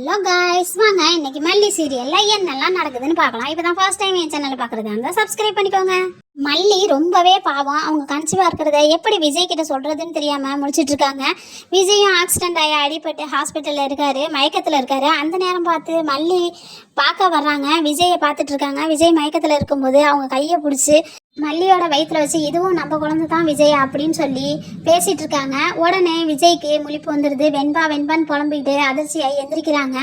Hello guys, வாங்க இன்னைக்கு மல்லி சீரியல்ல என்னெல்லாம் நடக்குதுன்னு பார்க்கலாம். இப்போ தான் ஃபர்ஸ்ட் டைம் என் சேனலை பார்க்குறதா இருந்தால் சப்ஸ்கிரைப் பண்ணிக்கோங்க. மல்லி ரொம்பவே பாவம். அவங்க கன்சீவாக இருக்கிறத எப்படி விஜய் கிட்ட சொல்கிறதுன்னு தெரியாமல் முடிச்சிட்டு இருக்காங்க. விஜயும் ஆக்சிடென்ட் ஆகி அடிபட்டு ஹாஸ்பிட்டலில் இருக்காரு, மயக்கத்தில் இருக்காரு. அந்த நேரம் பார்த்து மல்லி பார்க்க வர்றாங்க. விஜயை பார்த்துட்டு இருக்காங்க. விஜய் மயக்கத்தில் இருக்கும்போது அவங்க கையை பிடிச்சி மல்லியோட வயிற்றுல வச்சு இதுவும் நம்ம குழந்தை தான் விஜய் அப்படின்னு சொல்லி பேசிட்டு இருக்காங்க. உடனே விஜய்க்கு முழிப்பு வந்துடுது. வெண்பான்னு புலம்பிக்கிட்டு அதிர்ச்சியாகி எந்திரிக்கிறாங்க.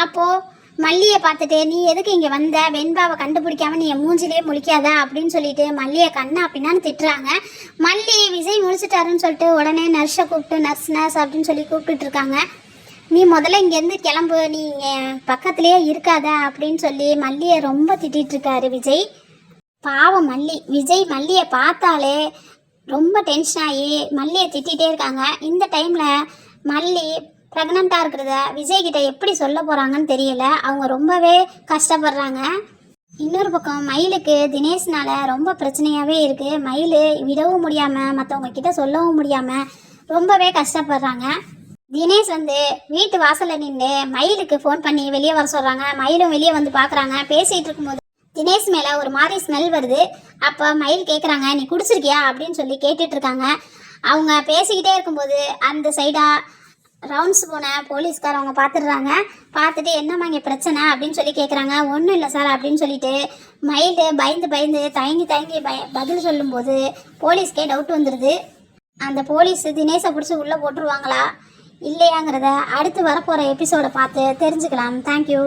அப்போது மல்லியை பார்த்துட்டு, நீ எதுக்கு இங்கே வந்த, வெண்பாவை கண்டுபிடிக்காம நீ என் மூஞ்சிலேயே முழிக்காத அப்படின்னு சொல்லிட்டு மல்லியை கண்ணா அப்படின்னான்னு திட்டுறாங்க. மல்லி விஜய் முழிச்சிட்டாருன்னு சொல்லிட்டு உடனே நர்ஸை கூப்பிட்டு நர்ஸ் அப்படின்னு சொல்லி கூப்பிட்டுட்டு இருக்காங்க. நீ முதல்ல இங்கேருந்து கிளம்பு, நீ பக்கத்துலேயே இருக்காத அப்படின்னு சொல்லி மல்லியை ரொம்ப திட்டிகிட்டு இருக்காரு விஜய். பாவம் மல்லி. விஜய் மல்லியை பார்த்தாலே ரொம்ப டென்ஷன் ஆகி மல்லியை திட்டிகிட்டே இருக்காங்க. இந்த டைமில் மல்லி ப்ரெக்னெண்ட்டாக இருக்கிறத விஜய்கிட்ட எப்படி சொல்ல போகிறாங்கன்னு தெரியல. அவங்க ரொம்பவே கஷ்டப்படுறாங்க. இன்னொரு பக்கம் மயிலுக்கு தினேஷ்னால ரொம்ப பிரச்சனையாகவே இருக்குது. மயில் விடவும் முடியாமல் மற்றவங்க கிட்ட சொல்லவும் முடியாமல் ரொம்பவே கஷ்டப்படுறாங்க. தினேஷ் வீட்டு வாசலில் நின்று மயிலுக்கு ஃபோன் பண்ணி வெளியே வர சொல்கிறாங்க. மயிலும் வெளியே வந்து பார்க்குறாங்க. பேசிகிட்டு இருக்கும்போது தினேஷ் மேலே ஒரு மாதிரி ஸ்மெல் வருது. அப்போ மயில் கேட்குறாங்க, நீ குடிச்சிருக்கியா அப்படின்னு சொல்லி கேட்டுட்ருக்காங்க. அவங்க பேசிக்கிட்டே இருக்கும்போது அந்த சைடாக ரவுண்ட்ஸ் போன போலீஸ்காரவங்க பார்த்துடுறாங்க. பார்த்துட்டு என்னம்மா இங்கே பிரச்சனை அப்படின்னு சொல்லி கேட்குறாங்க. ஒன்றும் இல்லை சார் அப்படின்னு சொல்லிட்டு மயில் பயந்து தயங்கி பதில் சொல்லும்போது போலீஸ்க்கே டவுட் வந்துடுது. அந்த போலீஸ் தினேஷை பிடிச்சி உள்ளே போட்டுருவாங்களா இல்லையாங்கிறத அடுத்து வரப்போகிற எபிசோடை பார்த்து தெரிஞ்சுக்கலாம். தேங்க்யூ.